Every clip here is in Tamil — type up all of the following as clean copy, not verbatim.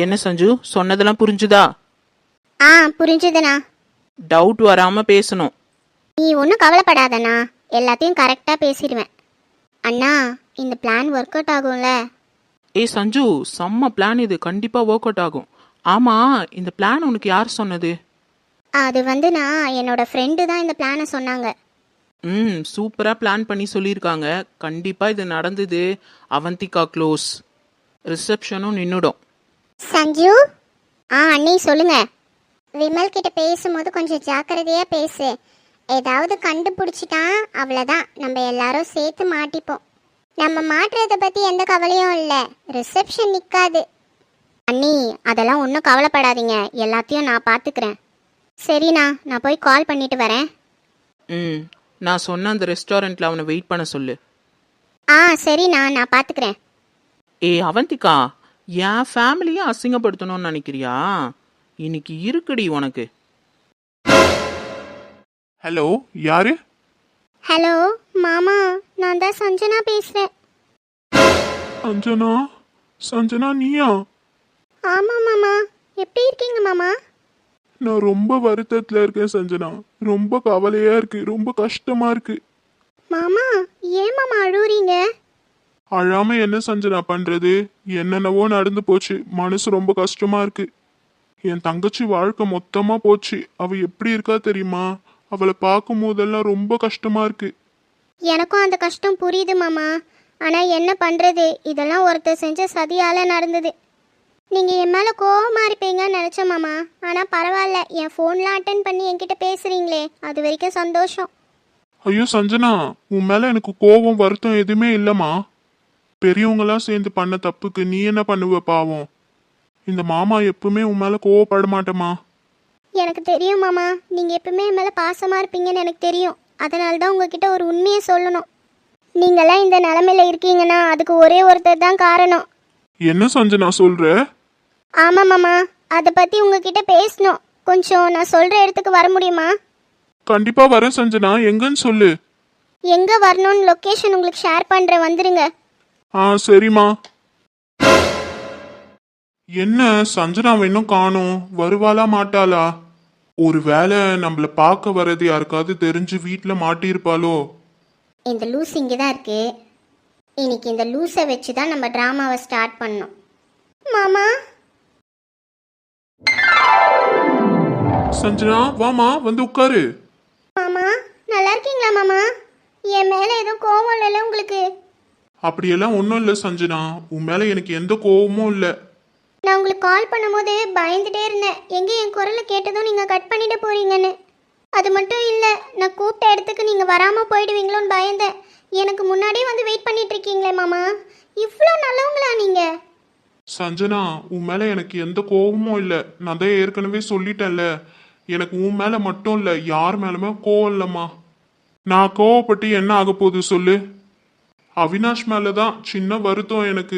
என்ன சஞ்சு, சொன்னதெல்லாம் புரிஞ்சுதா? புரிஞ்சுதுண்ணா. டவுட் வராம பேசணும். நீ ஒன்றும் கவலைப்படாதண்ணா, எல்லாத்தையும் கரெக்டாக பேசிடுவேன். அண்ணா, இந்த பிளான் ஒர்க் அவுட் ஆகும்ல? சஞ்சு, செம்ம பிளான் இது, கண்டிப்பா ஒர்க் அவுட் ஆகும். ஆமா, இந்த பிளான் உனக்கு யார் சொன்னது? அது நான் என்னோட ஃப்ரெண்டு தான் இந்த பிளானை சொன்னாங்க. சூப்பரா பிளான் பண்ணி சொல்லியிருக்காங்க. கண்டிப்பா இது நடந்தது. அவந்திகா க்ளோஸ், ரிசப்ஷனும் நின்னுடும். சஞ்சு, அண்ணி சொல்லுங்க. விமல் கிட்ட பேசும்போது கொஞ்சம் ஜாக்கிரதையா பேசு. ஏதாவது கண்டுபிடிச்சிட்டான் அவ்வளோதான், நம்ம எல்லாரும் சேர்த்து மாட்டிப்போம். நம்ம மாட்டுறத பற்றி எந்த கவலையும் இல்லை, ரிசப்ஷன் நிற்காது. அண்ணி, அதெல்லாம் ஒன்றும் கவலைப்படாதீங்க, எல்லாத்தையும் நான் பார்த்துக்கிறேன். சரிண்ணா, நான் போய் கால் பண்ணிட்டு வரேன். நான் சொன்ன அந்த ரெஸ்டாரண்ட்ல அவனை வெயிட் பண்ண சொல்லு. சரிண்ணா, நான் பார்த்துக்கிறேன். அவந்திகா, என் ஃபேமிலியை அசிங்கப்படுத்தணும்னு நினைக்கிறியா? இன்னைக்கு இருக்குடி உனக்கு. ஹலோ, யாரு? ஹலோ மாமா, நான் தான் சஞ்சனா பேசுறேன். சஞ்சனா? சஞ்சனா நீயா? ஆமா மாமா, எப்படி இருக்கீங்க மாமா? நான் ரொம்ப வருத்தத்துல இருக்கேன் சஞ்சனா, ரொம்ப கவலையா இருக்கு, ரொம்ப கஷ்டமா இருக்கு. மாமா, ஏன் மாமா அழுவுறீங்க? அழாம என்ன சஞ்சனா பண்றது, என்னென்னவோ நடந்து போச்சு, மனசு ரொம்ப கஷ்டமா இருக்கு. என் தங்கச்சி வாழ்க்கை மொத்தமா போச்சு. அவ எப்படி இருக்கா தெரியுமா? அவளை பார்க்கும் போதெல்லாம் ரொம்ப கஷ்டமா இருக்கு. எனக்கும் அந்த கஷ்டம் புரியுது மாமா. ஆனா என்ன பண்றது, இதெல்லாம் ஒருத்தர் செஞ்ச சதியால நடந்தது. நீங்க என் மேல கோவமா இருப்பீங்கன்னு நினைச்சேன் மாமா. ஆனா பரவாயில்ல, என் போன்லாம் அட்டன் பண்ணி என்கிட்ட பேசுறீங்களே, அது வரைக்கும் சந்தோஷம். ஐயோ சஞ்சனா, உன் மேல எனக்கு கோபம் வருத்தம் எதுவுமே இல்லம்மா. பெரியவங்களாம் சேர்ந்து பண்ண தப்புக்கு நீ என்ன பண்ணுவ பாவம். இந்த மாமா எப்பவுமே உன் மேல கோவப்பட மாட்டேமா. எனக்கு தெரியும் மாமா, நீங்க எப்பவுமே என் மேல பாசமா இருப்பீங்கன்னு எனக்கு தெரியும். அதனால தான் உங்ககிட்ட ஒரு உண்மையை சொல்லணும். நீங்களாம் இந்த நிலைமையில இருக்கீங்கன்னா அதுக்கு ஒரே ஒருத்தர் தான் காரணம். என்ன சஞ்சனா சொல்ற? ஆமா மாமா, அதை பத்தி உங்ககிட்ட பேசணும். கொஞ்சம் நான் சொல்ற இடத்துக்கு வர முடியுமா? கண்டிப்பா வரேன் சஞ்சனா, எங்கன்னு சொல்லு. எங்க வரணும்னு லொகேஷன் உங்களுக்கு ஷேர் பண்றேன், வந்துருங்க. சரிம்மா. என்ன சஞ்சனா இன்னும் காணோம், வருவாளா மாட்டாளா? ஒருவேளை நம்மள பார்க்க வர்றது யாருக்காவது தெரிஞ்சு வீட்டுல மாட்டியிருப்பாளோ? இந்த லூஸ் இங்கே தான் இருக்கு. இன்னைக்கு இந்த லூஸை வச்சு தான் நம்ம டிராமாவை ஸ்டார்ட் பண்ணோம். மாமா. சஞ்சனா வாமா, வந்து உட்காரு. மாமா, நல்லா இருக்கீங்களா மாமா? என் மேல எதுவும் கோவம் இல்லைல்ல உங்களுக்கு? அப்படியெல்லாம் ஒன்றும் இல்லை சஞ்சனா, உன் மேல எனக்கு எந்த கோவமும் இல்லை. நான் உங்களுக்கு கால் பண்ணும்போது பயந்துட்டே இருந்தேன், எங்கே என் குரலை கேட்டதும் நீங்கள் கட் பண்ணிட்டு போறீங்கன்னு. அது மட்டும் இல்லை, நான் கூப்பிட்ட இடத்துக்கு நீங்கள் வராமல் போயிடுவீங்களோன்னு பயந்தேன். எனக்கு முன்னாடியே வந்து வெயிட் பண்ணிட்டு இருக்கீங்களே மாமா, இவ்வளோ நல்லவங்களா நீங்கள்? சஞ்சனா, உன் மேல எனக்கு எந்த கோவமும் இல்லை, நான் தான் ஏற்கனவே சொல்லிட்டேன்ல. எனக்கு உன் மேல மட்டும் இல்லை, யார் மேலுமே கோவம் இல்லைம்மா. நான் கோவப்பட்டு என்ன ஆக போகுது சொல்லு? அவினாஷ் மேலதான் சின்ன வருத்தம் எனக்கு,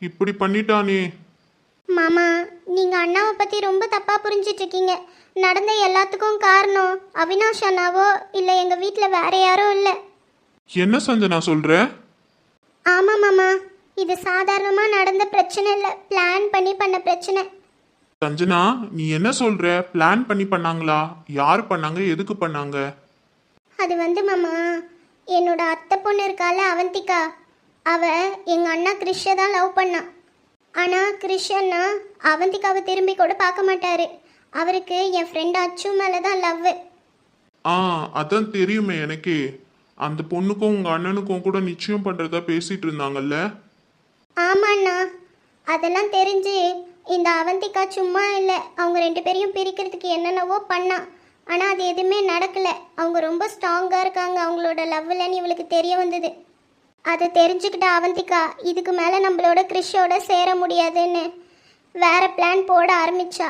இப்படி பண்ணிட்டானே. மாமா, நீங்கள் அண்ணாவை பற்றி ரொம்ப தப்பாக புரிஞ்சிட்டு இருக்கீங்க. நடந்த எல்லாத்துக்கும் காரணம் அவினாஷ் அண்ணாவோ இல்லை எங்கள் வீட்டில் வேற யாரும் இல்லை. என்ன சஞ்சனா சொல்ற? ஆமாம் மாமா, இது சாதாரணமாக நடந்த பிரச்சனை இல்லை, பிளான் பண்ணி பண்ண பிரச்சனை. சஞ்சனா, நீ என்ன சொல்ற? பிளான் பண்ணி பண்ணாங்களா? யார் பண்ணாங்க, எதுக்கு பண்ணாங்க? அது மாமா, என்னோட அத்தை பொண்ணு இருக்கால அவந்திகா, அவ எங்கள் அண்ணா கிறிஷை தான் லவ் பண்ணான். ஆனால் கிறிஷ் அண்ணா அவந்திகாவை திரும்பி கூட பார்க்க மாட்டாரு. அவருக்கு என் ஃப்ரெண்ட் அச்சு மேலே தான் லவ். அதான் தெரியுமே எனக்கே. அந்த பொண்ணுக்கும் உங்க அண்ணனுக்கும் கூட நிச்சயம் பண்றதா பேசிட்டு இருந்தாங்கல்ல? ஆமாண்ணா, அதெல்லாம் தெரிஞ்சு இந்த அவந்திகா சும்மா இல்லை, அவங்க ரெண்டு பேரையும் பிரிக்கிறதுக்கு என்னென்னவோ பண்ணா. ஆனால் அது எதுவுமே நடக்கலை. அவங்க ரொம்ப ஸ்ட்ராங்காக இருக்காங்க அவங்களோட லவ்லன்னு இவளுக்கு தெரிய வந்தது. அதை தெரிஞ்சுக்கிட்ட அவந்திகா இதுக்கு மேலே நம்மளோட கிறிஷோட சேர முடியாதுன்னு வேற பிளான் போட ஆரம்பிச்சா.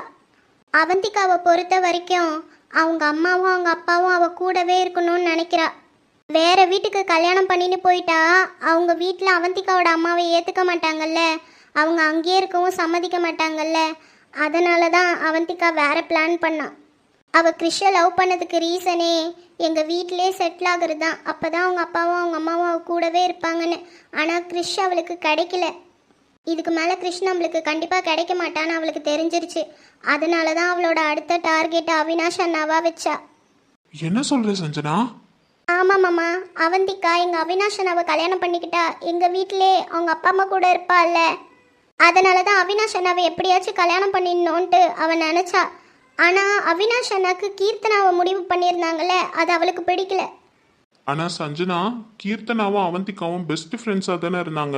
அவந்திகாவை பொறுத்த வரைக்கும் அவங்க அம்மாவும் அவங்க அப்பாவும் அவ கூடவே இருக்கணும்னு நினைக்கிறா. வேற வீட்டுக்கு கல்யாணம் பண்ணிட்டு போயிட்டா அவங்க வீட்டில் அவந்திகாவோட அம்மாவை ஏற்றுக்க மாட்டாங்கல்ல, அவங்க அங்கேயே இருக்கவும் சம்மதிக்க மாட்டாங்கல்ல. அதனால தான் அவந்திகா வேற பிளான் பண்ணான். அவள் கிறிஷை லவ் பண்ணதுக்கு ரீசனே எங்கள் வீட்டிலே செட்டில் ஆகுறது தான். அப்போ தான் அவங்க அப்பாவும் அவங்க அம்மாவும் அவள் கூடவே இருப்பாங்கன்னு. ஆனால் கிறிஷ் அவளுக்கு கிடைக்கல. இதுக்கு மேலே கிருஷ்ண நம்மளுக்கு கண்டிப்பாக கிடைக்க மாட்டான்னு அவளுக்கு தெரிஞ்சிருச்சு. அதனால தான் அவளோட அடுத்த டார்கெட் அவினாஷ் அண்ணாவா வச்சா. என்ன சொல்ற சஞ்சனா? ஆமாம் மாமா, அவந்திக்கா எங்கள் அவினாஷ் அண்ணாவை கல்யாணம் பண்ணிக்கிட்டா எங்கள் வீட்டிலே அவங்க அப்பா அம்மா கூட இருப்பாள்ல, அதனால தான் அவினாஷ் அண்ணாவை எப்படியாச்சும் கல்யாணம் பண்ணிடணுன்ட்டு அவன் நினச்சா. ஆனால் அவினாஷ் அண்ணாக்கு கீர்த்தனாவை முடிவு பண்ணியிருந்தாங்கல்ல, அது அவளுக்கு பிடிக்கல. ஆனா சஞ்சனா, கீர்த்தனாவும் அவந்திகாவும் பெஸ்ட் ஃப்ரெண்ட்ஸா தானே இருந்தாங்க.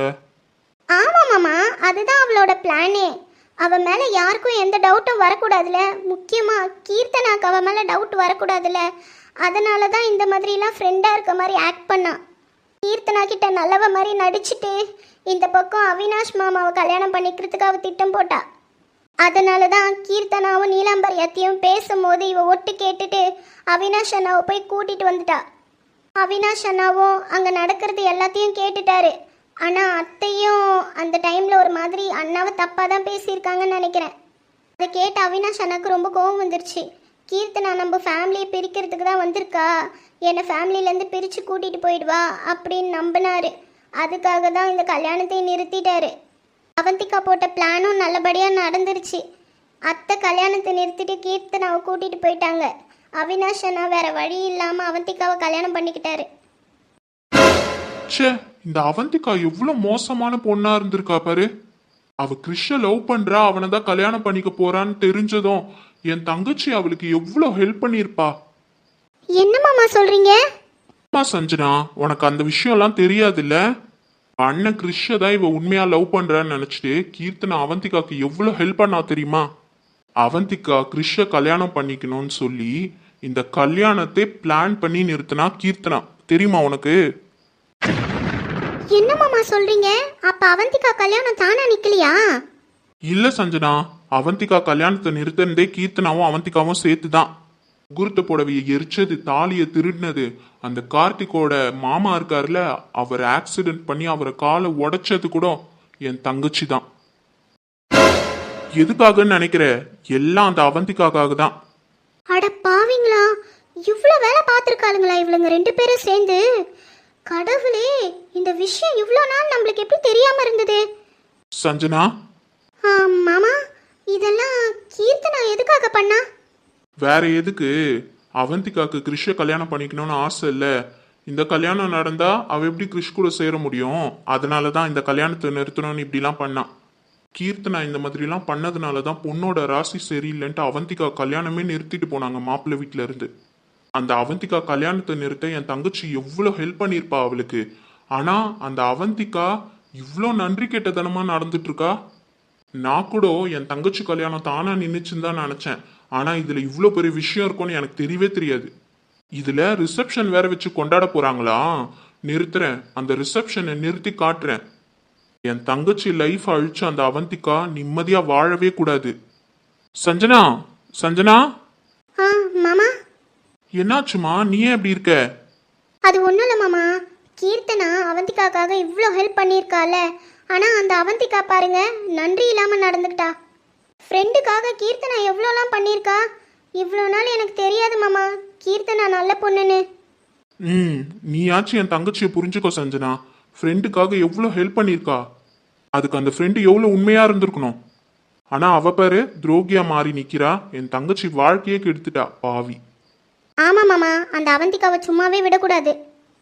ஆமாம் மாமா, அதுதான் அவளோட பிளானே. அவன் மேலே யாருக்கும் எந்த டவுட்டும் வரக்கூடாதுல, முக்கியமாக கீர்த்தனாக்கு அவன் மேலே டவுட் வரக்கூடாதுல, அதனால தான் இந்த மாதிரிலாம் ஃப்ரெண்டாக இருக்க மாதிரி ஆக்ட் பண்ணான். கீர்த்தனா கிட்ட நல்லவ மாதிரி நடிச்சுட்டு இந்த பக்கம் அவினாஷ் மாமாவை கல்யாணம் பண்ணிக்கிறதுக்கு அவள் திட்டம் போட்டா. அதனால தான் கீர்த்தனாவும் நீலாம்பரியத்தையும் பேசும்போது இவ ஒட்டு கேட்டுட்டு அவினாஷ் அண்ணாவை போய் கூட்டிட்டு வந்துட்டா. அவினாஷ் அண்ணாவும் அங்கே நடக்கிறது எல்லாத்தையும் கேட்டுட்டாரு. ஆனால் அத்தையும் அந்த டைமில் ஒரு மாதிரி அண்ணாவை தப்பாக தான் பேசியிருக்காங்கன்னு நினைக்கிறேன். அதை கேட்டு அவினாஷ் அண்ணாவுக்கு ரொம்ப கோவம் வந்துருச்சு. கீர்த்தனா நம்ம ஃபேமிலியை பிரிக்கிறதுக்கு தான் வந்திருக்கா, என்னை ஃபேமிலியிலேருந்து பிரித்து கூட்டிகிட்டு போயிடுவா அப்படின்னு நம்பினாரு. அதுக்காக தான் இந்த கல்யாணத்தை நிறுத்திட்டாரு. அவந்திகா போட்ட பிளானும் நல்லபடியாக நடந்துருச்சு. அத்தை கல்யாணத்தை நிறுத்திட்டு கீர்த்தனாவை கூட்டிகிட்டு போயிட்டாங்க. அவினாஷ் அண்ணா வேற வழி இல்லாமல் அவந்திகாவை கல்யாணம் பண்ணிக்கிட்டாரு. ச்சே, இந்த அவந்திகா எவ்வளவு மோசமான பொண்ணா இருந்திருக்கா பாரு. அவ கிருஷ்ண லவ் பண்றா, அவனை தான் கல்யாணம் பண்ணிக்க போறான்னு தெரிஞ்சதும் என் தங்கச்சி அவளுக்கு எவ்வளவு ஹெல்ப் பண்ணியிருப்பா. என்ன மாமா சொல்றீங்க? அம்மா சஞ்சனா, உனக்கு அந்த விஷயம் எல்லாம் தெரியாதுல்ல. அண்ணன் கிருஷ்ண தான் இவ உண்மையா லவ் பண்றான்னு நினைச்சிட்டு கீர்த்தனா அவந்திகாக்கு எவ்வளவு ஹெல்ப் பண்ணா தெரியுமா? அவந்திகா கிருஷ்ண கல்யாணம் பண்ணிக்கணும்னு சொல்லி இந்த கல்யாணத்தை பிளான் பண்ணி நிறுத்தினா கீர்த்தனா, தெரியுமா உனக்கு? என்ன மாமா சொல்றீங்க? அப்ப அவந்திகா கல்யாணம் தானா நிக்கலையா? இல்ல சஞ்சனா, அவந்திகா கல்யாணத்தை நிறுத்தினதே கீர்த்தனாவும் அவந்திகாவும் சேர்த்து தான். முகூர்த்த புடவையை எரிச்சது, தாலியை திருடினது அந்த கார்த்திகோட மாமா இருக்காருல, அவர் ஆக்சிடென்ட் பண்ணி அவரை காலை உடைச்சது கூட என் தங்கச்சி தான். எதுக்காகன்னு நினைக்கிற? எல்லாம் அந்த அவந்திகாக்காக தான். அட பாவிங்களா, இவ்வளவு வேலை பார்த்துருக்காளுங்களா இவளுங்க ரெண்டு பேரும் சேர்ந்து? கடவுளே, இந்த விஷயம் இவ்வளோ நாள் நம்மளுக்கு எப்படி தெரியாம இருந்தது? சஞ்சனா, மாமா, இதெல்லாம் கீர்த்தனா எதுக்காக பண்ணா? வேற எதுக்கு? அவந்திகாக்கு கிருஷ்ண கல்யாணம் பண்ணிக்கணும்னு ஆசை இல்ல. இந்த கல்யாணம் நடந்தா அவ எப்படி கிருஷ் கூட சேர முடியும்? அதனாலதான் இந்த கல்யாணத்தை நிறுத்தணும்னு இப்படிலாம் பண்ணான். கீர்த்தனா இந்த மாதிரிலாம் பண்ணதுனாலதான் பொண்ணோட ராசி சரியில்லைன்ட்டு அவந்திகா கல்யாணமே நிறுத்திட்டு போனாங்க மாப்பிள்ளை வீட்டுல இருந்து. அந்த அவந்திகா கல்யாணத்தை நிறுத்த என் தங்கச்சி எவ்வளோ ஹெல்ப் பண்ணியிருப்பா அவளுக்கு. ஆனா அந்த அவந்திகா இவ்வளோ நன்றி கெட்டதனமா நடந்துட்டு இருக்கா. நான் கூட என் தங்கச்சி கல்யாணம் தானா நின்றுச்சுன்னு தான் நினைச்சேன். ஆனா இதுல இவ்வளோ பெரிய விஷயம் இருக்கும்னு எனக்கு தெரியவே தெரியாது. இதுல ரிசப்ஷன் வேற வச்சு கொண்டாட போறாங்களா? நிறுத்துறேன், அந்த ரிசப்ஷனை நிறுத்தி காட்டுறேன். என் தங்கச்சி லைஃப் அழிச்சு அந்த அவந்திகா நிம்மதியா வாழவே கூடாது. சஞ்சனா, சஞ்சனா, மாமா, என்னாச்சுமா? நீ ஏன் எப்படி இருக்க? அது ஒன்றும் இல்லை மாமா, கீர்த்தனா அவந்திகாக்காக இவ்வளோ ஹெல்ப் பண்ணியிருக்கால, ஆனால் அந்த அவந்திகா பாருங்க நன்றி இல்லாமல் நடந்துக்கிட்டா. ஃப்ரெண்டுக்காக கீர்த்தனா எவ்வளோலாம் பண்ணியிருக்கா. இவ்வளோ நாள் எனக்கு தெரியாது மாமா கீர்த்தனா நல்ல பொண்ணுன்னு. நீயாச்சும் என் தங்கச்சியை புரிஞ்சுக்கோ சஞ்சனா. ஃப்ரெண்டுக்காக எவ்வளோ ஹெல்ப் பண்ணியிருக்கா. அதுக்கு அந்த ஃப்ரெண்டு எவ்வளோ உண்மையா இருந்திருக்கணும். ஆனா அவ பாரு துரோகியா மாறி நிக்கிறா. என் தங்கச்சி வாழ்க்கையே கெடுத்துட்டா பாவி. ஆமாம் மாமா, அந்த அவந்திகாவை சும்மாவே விடக்கூடாது.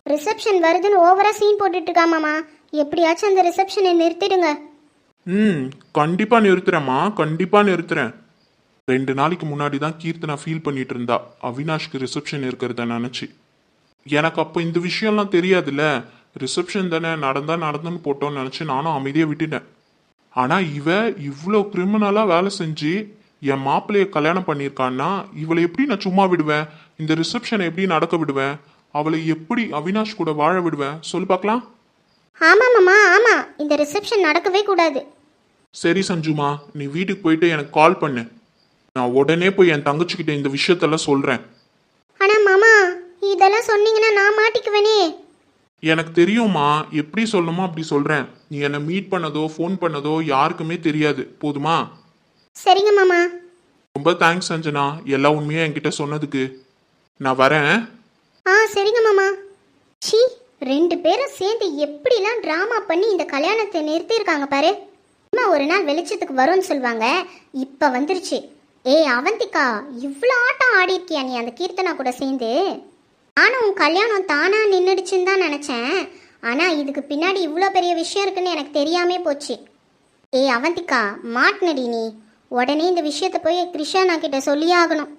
ரிசப்ஷன் வருதுன்னு ஓவரா சீன் போட்டுட்டு இருக்கா மாமா. எப்படியாச்சும் அந்த ரிசப்ஷனை நிறுத்திடுங்க. கண்டிப்பா நிறுத்துறேம்மா, கண்டிப்பா நிறுத்துறேன். 2 நாளைக்கு முன்னாடி தான் கீர்த்தனா ஃபீல் பண்ணிட்டு இருந்தா அவினாஷ்க்கு ரிசப்ஷன் இருக்கிறத நினைச்சு. எனக்கு அப்போ இந்த விஷயம்லாம் தெரியாதுல்ல. ரிசப்ஷன் தானே, நடந்துன்னு போட்டோன்னு நினைச்சு நானும் அமைதியாக விட்டுட்டேன். ஆனா இவ இவ்வளோ கிரிமினலா வேலை செஞ்சு என் மாப்பிள்ளைய கல்யாணம் பண்ணியிருக்கான்னா இவளை எப்படி நான் சும்மா விடுவேன்? இந்த ரிசப்ஷனை எப்படி நடக்க விடுவேன்? அவளை எப்படி அவினாஷ் கூட வாழ விடுவேன்? சொல்லு பார்க்கலாம். ஆமாம் மாமா, ஆமாம், இந்த ரிசப்ஷன் நடக்கவே கூடாது. சரி சஞ்சுமா, நீ வீட்டுக்கு போயிட்டு எனக்கு கால் பண்ணு. நான் உடனே போய் என் தங்கச்சிக்கிட்ட இந்த விஷயத்தெல்லாம் சொல்றேன். ஆனால் மாமா, இதெல்லாம் சொன்னீங்கன்னா நான் மாட்டிக்குவேனே. எனக்கு தெரியுமா, எப்படி சொல்லணுமோ அப்படி சொல்றேன். நீ என்னை மீட் பண்ணதோ ஃபோன் பண்ணதோ யாருக்குமே தெரியாது, போதுமா? சரிங்க மாமா. ரொம்ப தேங்க்ஸ் சஞ்சனா, எல்லா உண்மையும் என்கிட்ட சொன்னதுக்கு. நான் வரேன். சரிங்க மாமா. சி, 2 பேரும் சேர்ந்து எப்படிலாம் ட்ராமா பண்ணி இந்த கல்யாணத்தை நிறுத்தியிருக்காங்க பாரு. ஒரு நாள் வெளிச்சத்துக்கு வரும்னு சொல்லுவாங்க. இப்போ வந்துருச்சு. ஏய் அவந்திகா, இவ்வளோ ஆட்டம் ஆடி இருக்கியா நீ அந்த கீர்த்தனா கூட சேர்ந்து? நானும் உன் கல்யாணம் தானா நின்றுடுச்சுன்னு தான் நினச்சேன். ஆனால் இதுக்கு பின்னாடி இவ்வளோ பெரிய விஷயம் இருக்குன்னு எனக்கு தெரியாமே போச்சு. ஏய் அவந்திகா, மாட்டினடி நீ. உடனே இந்த விஷயத்தை போய் கிருஷ்ணா கிட்ட சொல்லியே ஆகணும்.